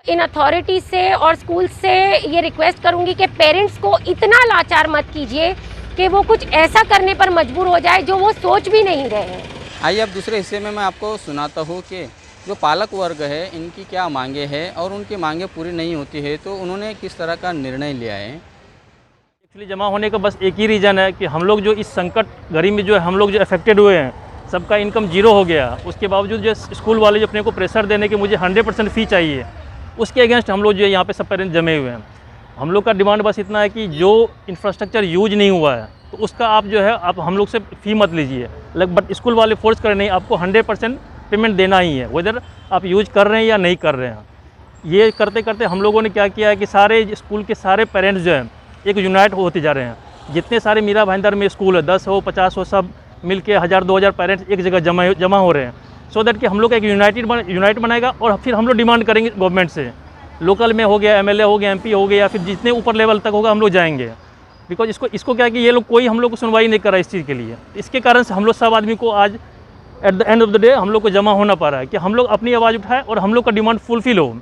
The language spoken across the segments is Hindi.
इन अथॉरिटी से और स्कूल से ये रिक्वेस्ट करूँगी कि पेरेंट्स को इतना लाचार मत कीजिए कि वो कुछ ऐसा करने पर मजबूर हो जाए जो वो सोच भी नहीं रहे हैं। आइए अब दूसरे हिस्से में मैं आपको सुनाता हूँ कि जो पालक वर्ग है इनकी क्या मांगे हैं और उनकी मांगे पूरी नहीं होती है तो उन्होंने किस तरह का निर्णय लिया है। एक्चुअली जमा होने का बस एक ही रीज़न है कि हम लोग जो इस संकट घड़ी में जो है हम लोग जो अफेक्टेड हुए हैं, सबका इनकम जीरो हो गया। उसके बावजूद जो स्कूल वाले जो अपने को प्रेशर देने के मुझे 100% फ़ी चाहिए, उसके अगेंस्ट हम लोग जो है यहाँ पे सब पेरेंट्स जमे हुए हैं। हम लोग का डिमांड बस इतना है कि जो इंफ्रास्ट्रक्चर यूज नहीं हुआ है तो उसका आप जो है आप हम लोग से फ़ी मत लीजिए, बट स्कूल वाले फोर्स करें नहीं, आपको 100% पेमेंट देना ही है, वेदर आप यूज कर रहे हैं या नहीं कर रहे हैं। ये करते करते हम लोगों ने क्या किया है कि सारे स्कूल के सारे पेरेंट्स जो हैं एक यूनाइट होते जा रहे हैं। जितने सारे मीरा भाईंदर में स्कूल है, 10 हो 50 हो, सब मिल के 1000-2000 पेरेंट्स एक जगह जमा हो रहे हैं, सो दैट कि हम लोग का एक यूनाइट बनाएगा। और फिर हम लोग डिमांड करेंगे गवर्नमेंट से, लोकल में हो गया, MLA हो गया, MP हो गया, या फिर जितने ऊपर लेवल तक होगा हम लोग जाएंगे। बिकॉज इसको क्या है कि ये लोग कोई हम लोग को सुनवाई नहीं कर रहा है इस चीज़ के लिए। इसके कारण से हम लोग सब आदमी को आज at the end of the day हम लोग को जमा होना पड़ रहा है कि हम लोग अपनी आवाज़ उठाएं और हम लोग का डिमांड फुलफिल हो।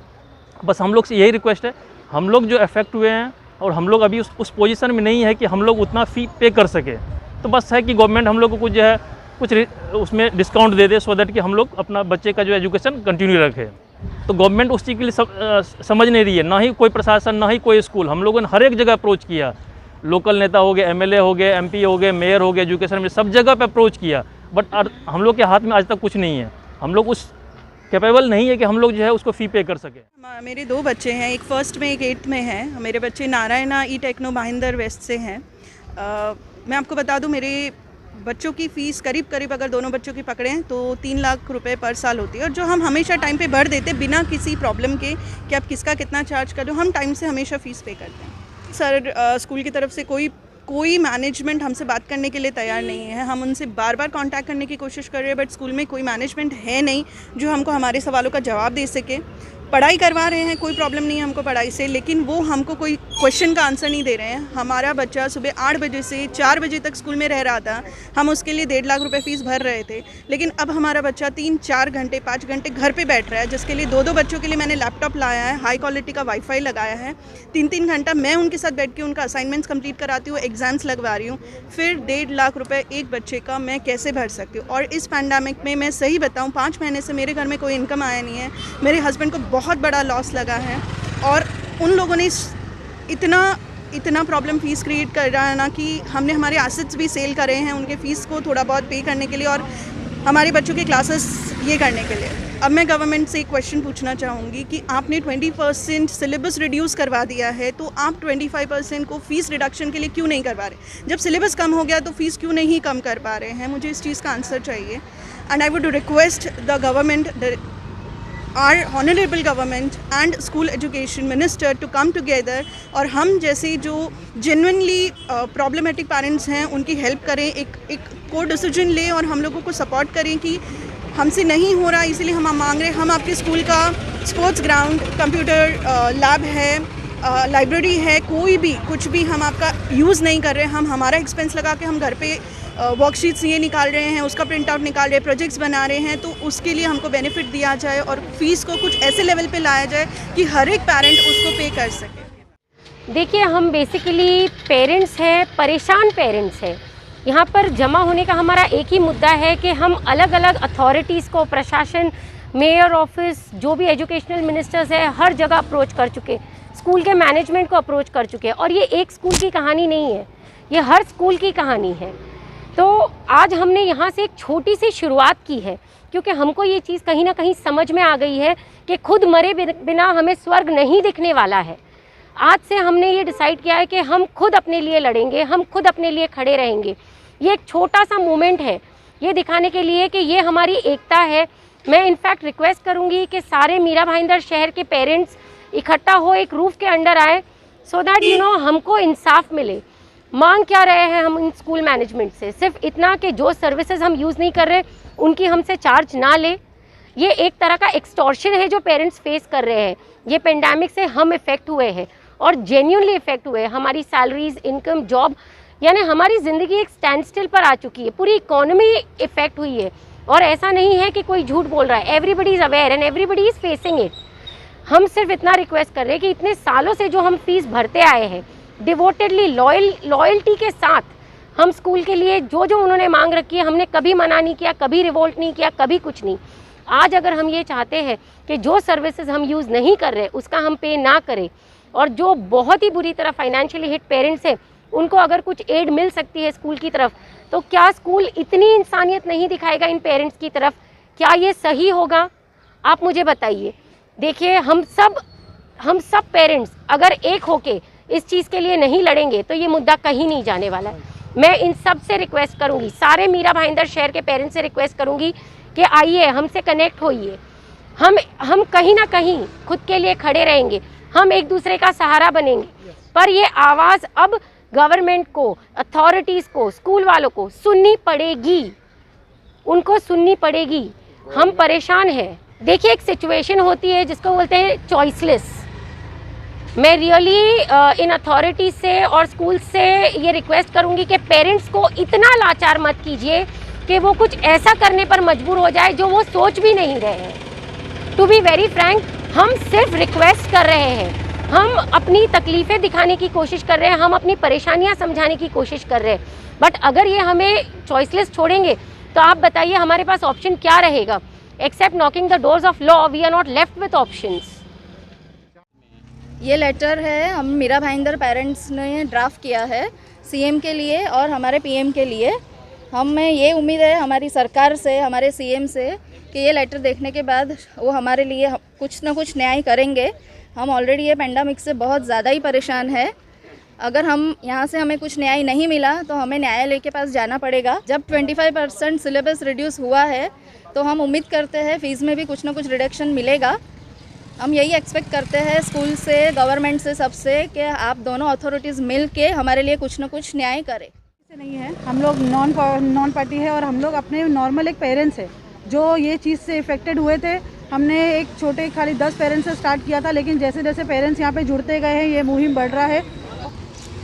बस हम लोग से यही रिक्वेस्ट है। हम लोग जो अफेक्ट हुए हैं और हम लोग अभी उस पोजीशन में नहीं है कि हम लोग उतना फ़ी पे कर सके, तो बस है कि गवर्नमेंट हम लोग को कुछ जो है कुछ उसमें discount they they, so that कि हम लोग अपना बच्चे का जो एजुकेशन कंटिन्यू रखें। तो गवर्नमेंट उस चीज़ के लिए समझ नहीं रही है, ना ही कोई प्रशासन, ना ही कोई स्कूल। हम लोगों ने हर एक जगह अप्रोच किया, लोकल नेता हो गए, MLA हो गए, MP हो गए, मेयर हो गए, एजुकेशन में सब जगह पे अप्रोच किया, बट हम लोग के हाथ में आज तक कुछ नहीं है। हम लोग उस कैपेबल नहीं है कि हम लोग जो है उसको फ़ी पे कर सके। मेरे 2 बच्चे हैं, एक फर्स्ट में एक 8th में है। मेरे बच्चे नारायणा ई टेक्नो भाईंदर वेस्ट से हैं। मैं आपको बता दूं, मेरे बच्चों की फ़ीस करीब अगर दोनों बच्चों की पकड़ें तो 3 लाख रुपए पर साल होती है, और जो हम हमेशा टाइम पे भर देते बिना किसी प्रॉब्लम के कि आप किसका कितना चार्ज कर दो, हम टाइम से हमेशा फ़ीस पे करते हैं। सर, स्कूल की तरफ से कोई मैनेजमेंट हमसे बात करने के लिए तैयार नहीं है। हम उनसे बार कांटेक्ट करने की कोशिश कर रहे हैं, बट स्कूल में कोई मैनेजमेंट है नहीं जो हमको हमारे सवालों का जवाब दे सके। पढ़ाई करवा रहे हैं, कोई प्रॉब्लम नहीं है हमको पढ़ाई से, लेकिन वो हमको कोई क्वेश्चन का आंसर नहीं दे रहे हैं। हमारा बच्चा सुबह 8 बजे से 4 बजे तक स्कूल में रह रहा था, हम उसके लिए 1.5 लाख रुपए फ़ीस भर रहे थे, लेकिन अब हमारा बच्चा 3-4 घंटे 5 घंटे घर पे बैठ रहा है, जिसके लिए 2 बच्चों के लिए मैंने लैपटॉप लाया है, हाई क्वालिटी का वाईफाई लगाया है। 3-3 घंटा मैं उनके साथ बैठ के उनका असाइनमेंट्स कंप्लीट कराती हूँ, एग्जाम्स लगवा रही हूँ। फिर 1.5 लाख रुपये एक बच्चे का मैं कैसे भर सकती हूँ? और इस पैंडेमिक में मैं सही बताऊँ, 5 महीने से मेरे घर में कोई इनकम आया नहीं है। मेरे हस्बैंड को बहुत बड़ा लॉस लगा है, और उन लोगों ने इतना प्रॉब्लम फीस क्रिएट कर रहा है ना कि हमने हमारे एसेट्स भी सेल करे हैं उनके फ़ीस को थोड़ा बहुत पे करने के लिए और हमारे बच्चों के क्लासेस ये करने के लिए। अब मैं गवर्नमेंट से एक क्वेश्चन पूछना चाहूँगी कि आपने 20% सिलेबस रिड्यूस करवा दिया है, तो आप 25% को फ़ीस रिडक्शन के लिए क्यों नहीं करवा रहे? जब सिलेबस कम हो गया तो फ़ीस क्यों नहीं कम कर पा रहे हैं? मुझे इस चीज़ का आंसर चाहिए। And I would request the government, our honorable government and school education minister to come together, और हम जैसे जो genuinely problematic parents हैं उनकी हेल्प करें, एक को डिसीजन लें और हम लोगों को सपोर्ट करें कि हमसे नहीं हो रहा, इसीलिए हम मांग रहे हैं। हम आपके स्कूल का स्पोर्ट्स ग्राउंड, कंप्यूटर लैब है, लाइब्रेरी है, कोई भी कुछ भी हम आपका यूज़ नहीं कर रहे हैं। हम हमारा एक्सपेंस लगा के हम घर पे वर्कशीट्स ये निकाल रहे हैं, उसका प्रिंट आउट निकाल रहे हैं, प्रोजेक्ट्स बना रहे हैं, तो उसके लिए हमको बेनिफिट दिया जाए और फ़ीस को कुछ ऐसे लेवल पे लाया जाए कि हर एक पेरेंट उसको पे कर सके। देखिए, हम बेसिकली पेरेंट्स हैं, परेशान पेरेंट्स हैं। यहाँ पर जमा होने का हमारा एक ही मुद्दा है कि हम अलग अलग अथॉरिटीज़ को, प्रशासन, मेयर ऑफिस, जो भी एजुकेशनल मिनिस्टर्स है, हर जगह अप्रोच कर चुके, स्कूल के मैनेजमेंट को अप्रोच कर चुके हैं। और ये एक स्कूल की कहानी नहीं है, ये हर स्कूल की कहानी है। तो आज हमने यहाँ से एक छोटी सी शुरुआत की है, क्योंकि हमको ये चीज़ कहीं ना कहीं समझ में आ गई है कि खुद मरे बिना हमें स्वर्ग नहीं दिखने वाला है। आज से हमने ये डिसाइड किया है कि हम खुद अपने लिए लड़ेंगे, हम खुद अपने लिए खड़े रहेंगे। ये एक छोटा सा मूवमेंट है, ये दिखाने के लिए कि ये हमारी एकता है। मैं इनफैक्ट रिक्वेस्ट करूँगी कि सारे मीरा भाईंदर शहर के पेरेंट्स इकट्ठा हो, एक रूफ़ के अंडर आए, सो दैट हमको इंसाफ मिले। मांग क्या रहे हैं हम इन स्कूल मैनेजमेंट से? सिर्फ इतना कि जो सर्विसेज हम यूज़ नहीं कर रहे उनकी हमसे चार्ज ना ले। ये एक तरह का एक्सटॉर्शन है जो पेरेंट्स फेस कर रहे हैं। ये पेंडेमिक से हम इफ़ेक्ट हुए हैं और जेन्युइनली इफ़ेक्ट हुए हैं। हमारी सैलरीज, इनकम, जॉब, यानी हमारी ज़िंदगी एक स्टैंड स्टिल पर आ चुकी है, पूरी इकोनॉमी इफ़ेक्ट हुई है। और ऐसा नहीं है कि कोई झूठ बोल रहा है, everybody is aware and everybody is facing it. हम सिर्फ इतना रिक्वेस्ट कर रहे हैं कि इतने सालों से जो हम फीस भरते आए हैं, डिवोटेडली लॉयल्टी के साथ हम स्कूल के लिए जो जो उन्होंने मांग रखी है, हमने कभी मना नहीं किया, कभी रिवोल्ट नहीं किया, कभी कुछ नहीं। आज अगर हम ये चाहते हैं कि जो सर्विसेज हम यूज़ नहीं कर रहे उसका हम पे ना करें, और जो बहुत ही बुरी तरह फाइनेंशियली हिट पेरेंट्स हैं उनको अगर कुछ एड मिल सकती है स्कूल की तरफ, तो क्या स्कूल इतनी इंसानियत नहीं दिखाएगा इन पेरेंट्स की तरफ? क्या ये सही होगा? आप मुझे बताइए। देखिए, हम सब पेरेंट्स अगर एक होके इस चीज़ के लिए नहीं लड़ेंगे तो ये मुद्दा कहीं नहीं जाने वाला है। मैं इन सब से रिक्वेस्ट करूँगी, सारे मीरा भाईंदर शहर के पेरेंट्स से रिक्वेस्ट करूँगी कि आइए, हमसे कनेक्ट होइए। हम कहीं ना कहीं खुद के लिए खड़े रहेंगे, हम एक दूसरे का सहारा बनेंगे, पर ये आवाज़ अब गवर्नमेंट को, अथॉरिटीज़ को, स्कूल वालों को सुननी पड़ेगी, उनको सुननी पड़ेगी। हम परेशान हैं। देखिए, एक सिचुएशन होती है जिसको बोलते हैं चॉइसलेस। मैं रियली इन अथॉरिटीज़ से और स्कूल से ये रिक्वेस्ट करूँगी कि पेरेंट्स को इतना लाचार मत कीजिए कि वो कुछ ऐसा करने पर मजबूर हो जाए जो वो सोच भी नहीं रहे हैं। टू बी वेरी फ्रैंक, हम सिर्फ रिक्वेस्ट कर रहे हैं, हम अपनी तकलीफ़ें दिखाने की कोशिश कर रहे हैं, हम अपनी परेशानियां समझाने की कोशिश कर रहे हैं। बट अगर ये हमें चॉइसलेस छोड़ेंगे तो आप बताइए हमारे पास ऑप्शन क्या रहेगा? Except knocking the doors of law, we are not left with options. ये लेटर है, हम मीरा भाईंदर पेरेंट्स ने ड्राफ्ट किया है सीएम के लिए और हमारे पीएम के लिए। हमें ये उम्मीद है हमारी सरकार से, हमारे सीएम से, कि ये लेटर देखने के बाद वो हमारे लिए कुछ ना कुछ न्याय करेंगे। हम ऑलरेडी ये पेंडेमिक से बहुत ज़्यादा ही परेशान है। अगर हम यहाँ से हमें कुछ न्याय नहीं मिला तो हमें न्यायालय के पास जाना पड़ेगा। जब 25% सिलेबस रिड्यूस हुआ है तो हम उम्मीद करते हैं फ़ीस में भी कुछ ना कुछ रिडक्शन मिलेगा। हम यही एक्सपेक्ट करते हैं स्कूल से, गवर्नमेंट से, सबसे, कि आप दोनों अथॉरिटीज़ मिल के हमारे लिए कुछ ना कुछ न्याय करें। नहीं है, हम लोग नॉन पार्टी है और हम लोग अपने नॉर्मल एक पेरेंट्स है जो ये चीज़ से इफ़ेक्टेड हुए थे। हमने एक छोटे खाली 10 पेरेंट्स से स्टार्ट किया था, लेकिन जैसे जैसे पेरेंट्स यहाँ पे जुड़ते गए हैं ये मुहिम बढ़ रहा है।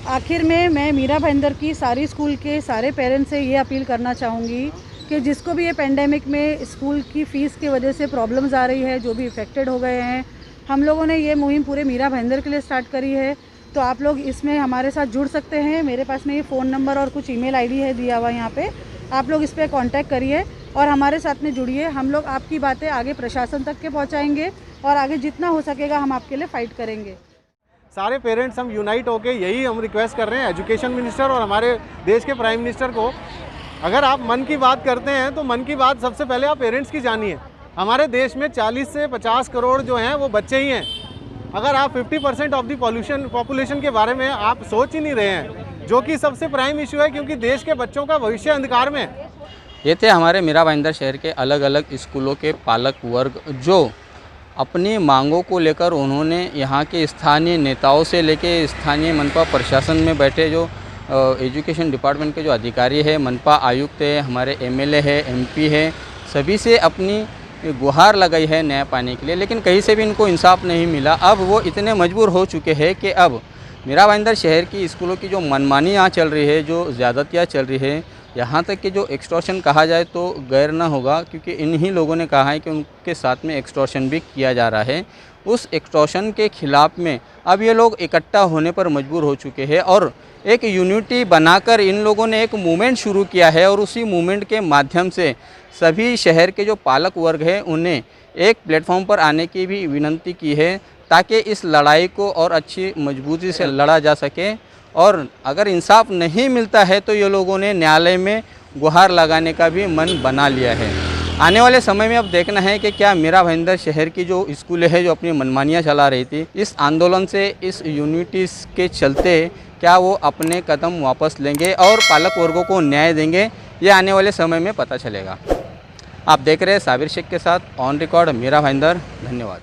आखिर में मैं मीरा भाईंदर की सारी स्कूल के सारे पेरेंट्स से ये अपील करना चाहूँगी कि जिसको भी ये पेंडेमिक में स्कूल की फ़ीस की वजह से प्रॉब्लम्स आ रही है, जो भी इफ़ेक्टेड हो गए हैं, हम लोगों ने ये मुहिम पूरे मीरा भाईंदर के लिए स्टार्ट करी है। तो आप लोग इसमें हमारे साथ जुड़ सकते हैं। मेरे पास में ये फ़ोन नंबर और कुछ ईमेल आईडी है दिया हुआ यहाँ पे, आप लोग इस पर कांटेक्ट करिए और हमारे साथ में जुड़िए। हम लोग आपकी बातें आगे प्रशासन तक के पहुँचाएँगे और आगे जितना हो सकेगा हम आपके लिए फ़ाइट करेंगे। सारे पेरेंट्स हम यूनाइट होके यही हम रिक्वेस्ट कर रहे हैं एजुकेशन मिनिस्टर और हमारे देश के प्राइम मिनिस्टर को। अगर आप मन की बात करते हैं तो मन की बात सबसे पहले आप पेरेंट्स की जानिए। हमारे देश में 40 से 50 करोड़ जो हैं वो बच्चे ही हैं। अगर आप 50% ऑफ द पॉपुलेशन के बारे में आप सोच ही नहीं रहे हैं, जो कि सबसे प्राइम इशू है, क्योंकि देश के बच्चों का भविष्य अंधकार में है। ये थे हमारे मीरा भाईंदर शहर के अलग अलग स्कूलों के पालक वर्ग, जो अपनी मांगों को लेकर उन्होंने यहाँ के स्थानीय नेताओं से लेकर स्थानीय मनपा प्रशासन में बैठे जो एजुकेशन डिपार्टमेंट के जो अधिकारी है, मनपा आयुक्त है, हमारे एमएलए है, एमपी है, सभी से अपनी गुहार लगाई है न्याय पाने के लिए, लेकिन कहीं से भी इनको इंसाफ नहीं मिला। अब वो इतने मजबूर हो चुके हैं कि अब मीरा भाईंदर शहर की स्कूलों की जो मनमानी यहाँ चल रही है, जो ज़्यादतियाँ चल रही है, यहाँ तक कि जो एक्सटॉर्शन कहा जाए तो गैर ना होगा, क्योंकि इन्हीं लोगों ने कहा है कि उनके साथ में एक्सटॉर्शन भी किया जा रहा है। उस एक्सटॉर्शन के खिलाफ़ में अब ये लोग इकट्ठा होने पर मजबूर हो चुके हैं और एक यूनिटी बनाकर इन लोगों ने एक मूवमेंट शुरू किया है और उसी मूवमेंट के माध्यम से सभी शहर के जो पालक वर्ग हैं उन्हें एक प्लेटफॉर्म पर आने की भी विनती की है, ताकि इस लड़ाई को और अच्छी मजबूती से लड़ा जा सके। और अगर इंसाफ नहीं मिलता है तो ये लोगों ने न्यायालय में गुहार लगाने का भी मन बना लिया है। आने वाले समय में अब देखना है कि क्या मीरा भाईंदर शहर की जो स्कूलें हैं जो अपनी मनमानियाँ चला रही थी, इस आंदोलन से, इस यूनिटी के चलते क्या वो अपने कदम वापस लेंगे और पालक वर्गों को न्याय देंगे, ये आने वाले समय में पता चलेगा। आप देख रहे हैं साबिर शेख के साथ ऑन रिकॉर्ड मीरा भाईंदर। धन्यवाद।